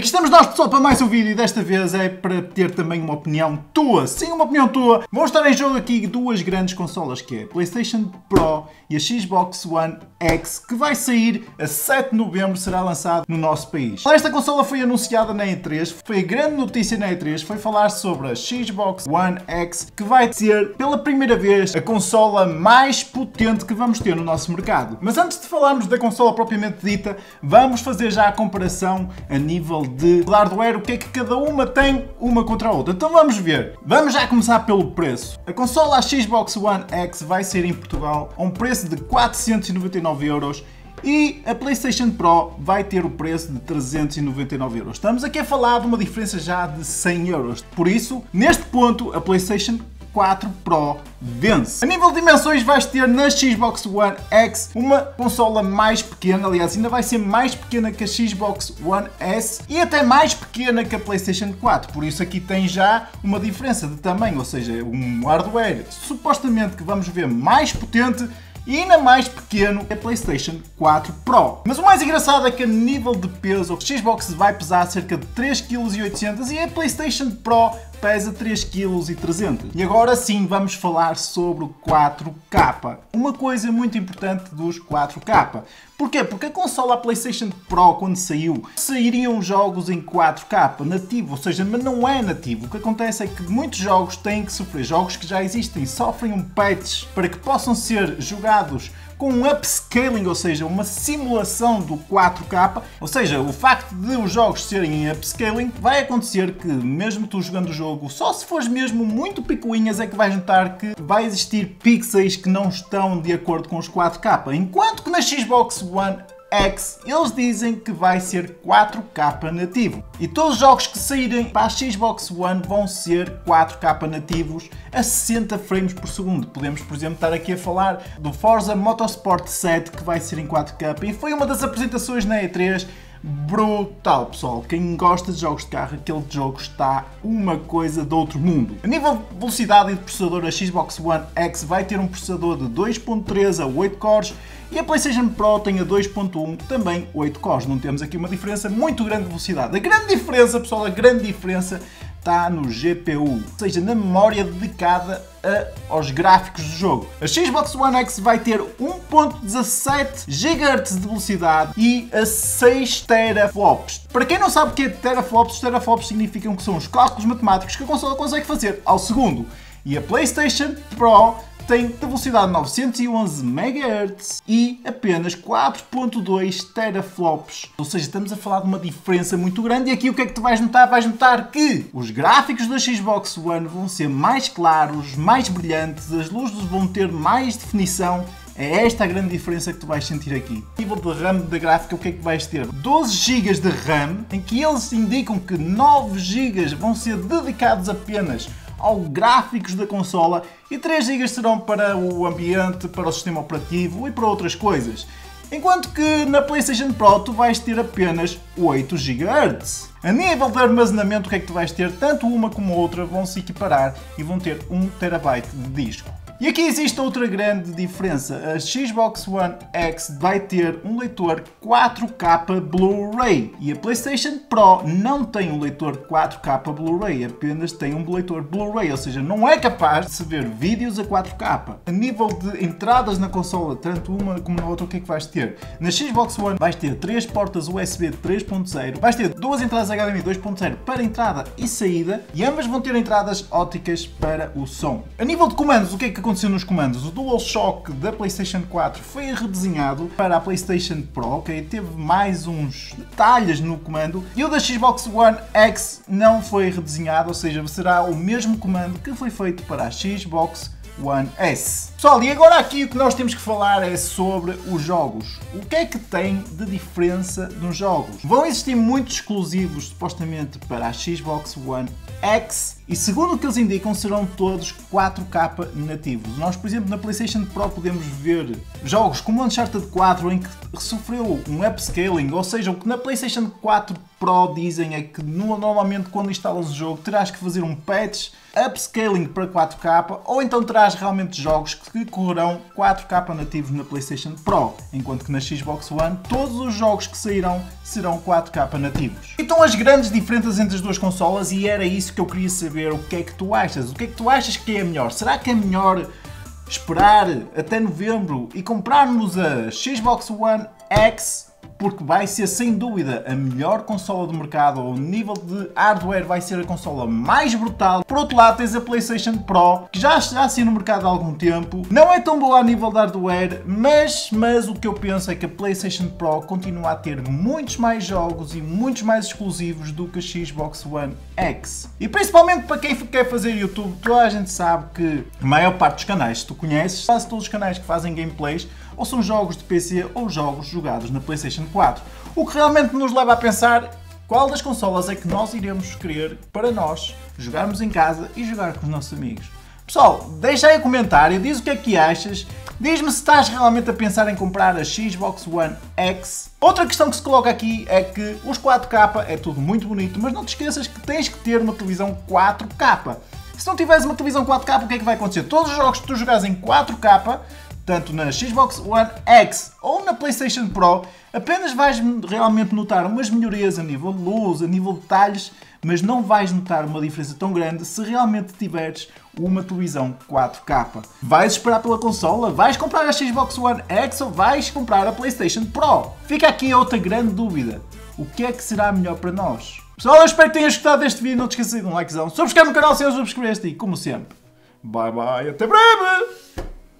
Aqui estamos nós, pessoal, para mais um vídeo e desta vez é para ter também uma opinião tua. Sim, uma opinião tua. Vão estar em jogo aqui duas grandes consolas, que é a PlayStation Pro e a Xbox One X, que vai sair a 7 de novembro, será lançado no nosso país. Esta consola foi anunciada na E3, foi a grande notícia na E3, foi falar sobre a Xbox One X, que vai ser pela primeira vez a consola mais potente que vamos ter no nosso mercado. Mas antes de falarmos da consola propriamente dita, vamos fazer já a comparação a nível de hardware, o que é que cada uma tem uma contra a outra. Então vamos ver. Vamos já começar pelo preço. A consola Xbox One X vai ser em Portugal a um preço de 499 euros e a PlayStation Pro vai ter o preço de 399 euros. Estamos aqui a falar de uma diferença já de 100 euros. Por isso, neste ponto, a PlayStation 4 Pro vence. A nível de dimensões vais ter na Xbox One X uma consola mais pequena, aliás ainda vai ser mais pequena que a Xbox One S e até mais pequena que a PlayStation 4, por isso aqui tem já uma diferença de tamanho, ou seja, um hardware supostamente que vamos ver mais potente e ainda mais pequeno que a PlayStation 4 Pro. Mas o mais engraçado é que a nível de peso, a Xbox vai pesar cerca de 3,8 kg e a PlayStation Pro pesa 3,3 kg. E agora sim vamos falar sobre o 4K. Uma coisa muito importante dos 4K. Porquê? Porque a consola PlayStation Pro, quando saiu, sairiam jogos em 4K nativo, ou seja, mas não é nativo. O que acontece é que muitos jogos têm que sofrer, jogos que já existem, sofrem um patch para que possam ser jogados com um upscaling, ou seja, uma simulação do 4K, ou seja, o facto de os jogos serem em upscaling, vai acontecer que mesmo tu jogando o jogo, só se fores mesmo muito picuinhas é que vais notar que vai existir pixels que não estão de acordo com os 4K, enquanto que na Xbox One X, eles dizem que vai ser 4K nativo. E todos os jogos que saírem para a Xbox One vão ser 4K nativos a 60 frames por segundo. Podemos, por exemplo, estar aqui a falar do Forza Motorsport 7 que vai ser em 4K e foi uma das apresentações na E3 brutal, pessoal. Quem gosta de jogos de carro, aquele jogo está uma coisa de outro mundo. A nível de velocidade e de processador, a Xbox One X vai ter um processador de 2.3 a 8 cores e a PlayStation Pro tem a 2.1, também 8 cores. Não temos aqui uma diferença muito grande de velocidade. A grande diferença, pessoal, a grande diferença está no GPU, ou seja, na memória dedicada aos gráficos do jogo. A Xbox One X vai ter 1.17 GHz de velocidade e a 6 teraflops. Para quem não sabe o que é teraflops, os teraflops significam que são os cálculos matemáticos que a consola consegue fazer ao segundo. E a PlayStation Pro tem de velocidade 911 MHz e apenas 4.2 teraflops. Ou seja, estamos a falar de uma diferença muito grande e aqui o que é que tu vais notar? Vais notar que os gráficos da Xbox One vão ser mais claros, mais brilhantes, as luzes vão ter mais definição. É esta a grande diferença que tu vais sentir aqui. A nível de RAM da gráfica, o que é que vais ter? 12 GB de RAM, em que eles indicam que 9 GB vão ser dedicados apenas aos gráficos da consola e 3 GB serão para o ambiente, para o sistema operativo e para outras coisas. Enquanto que na PlayStation Pro tu vais ter apenas 8 GHz. A nível de armazenamento, o que é que tu vais ter? Tanto uma como a outra vão se equiparar e vão ter 1 TB de disco. E aqui existe outra grande diferença. A Xbox One X vai ter um leitor 4K Blu-ray e a PlayStation Pro não tem um leitor 4K Blu-ray, apenas tem um leitor Blu-ray, ou seja, não é capaz de se ver vídeos a 4K. A nível de entradas na consola, tanto uma como na outra, o que é que vais ter? Na Xbox One vais ter 3 portas USB 3.0, vais ter 2 entradas HDMI 2.0 para entrada e saída e ambas vão ter entradas ópticas para o som. A nível de comandos, o que é que aconteceu nos comandos? O DualShock da PlayStation 4 foi redesenhado para a PlayStation Pro, ok? Teve mais uns detalhes no comando e o da Xbox One X não foi redesenhado, ou seja, será o mesmo comando que foi feito para a Xbox One S. Pessoal, e agora aqui o que nós temos que falar é sobre os jogos. O que é que tem de diferença nos jogos? Vão existir muitos exclusivos, supostamente, para a Xbox One X e segundo o que eles indicam serão todos 4K nativos. Nós, por exemplo, na PlayStation Pro podemos ver jogos como o Uncharted 4 em que sofreu um upscaling, ou seja, o que na PlayStation 4 Pro dizem é que normalmente quando instalas o jogo terás que fazer um patch upscaling para 4K ou então terás realmente jogos que que correrão 4K nativos na PlayStation Pro, enquanto que na Xbox One todos os jogos que sairão serão 4K nativos. Então as grandes diferenças entre as duas consolas, e era isso que eu queria saber, o que é que tu achas? O que é que tu achas que é melhor? Será que é melhor esperar até novembro e comprarmos a Xbox One X, porque vai ser sem dúvida a melhor consola do mercado, ou o nível de hardware vai ser a consola mais brutal. Por outro lado tens a PlayStation Pro, que já está assim no mercado há algum tempo, não é tão boa a nível de hardware, mas o que eu penso é que a PlayStation Pro continua a ter muitos mais jogos e muitos mais exclusivos do que a Xbox One X. E principalmente para quem quer fazer YouTube, toda a gente sabe que a maior parte dos canais, se tu conheces, quase todos os canais que fazem gameplays, ou são jogos de PC ou jogos jogados na PlayStation 4. O que realmente nos leva a pensar qual das consolas é que nós iremos querer para nós jogarmos em casa e jogar com os nossos amigos. Pessoal, deixa aí um comentário, diz o que é que achas, diz-me se estás realmente a pensar em comprar a Xbox One X. Outra questão que se coloca aqui é que os 4K é tudo muito bonito, mas não te esqueças que tens que ter uma televisão 4K. Se não tiveres uma televisão 4K, o que é que vai acontecer? Todos os jogos que tu jogares em 4K, tanto na Xbox One X ou na PlayStation Pro, apenas vais realmente notar umas melhorias a nível de luz, a nível de detalhes, mas não vais notar uma diferença tão grande se realmente tiveres uma televisão 4K. Vais esperar pela consola? Vais comprar a Xbox One X ou vais comprar a PlayStation Pro? Fica aqui outra grande dúvida. O que é que será melhor para nós? Pessoal, eu espero que tenhas gostado deste vídeo. Não te esqueças de um likezão. Subscreve no canal se não subscreveste e, como sempre, bye bye, até breve!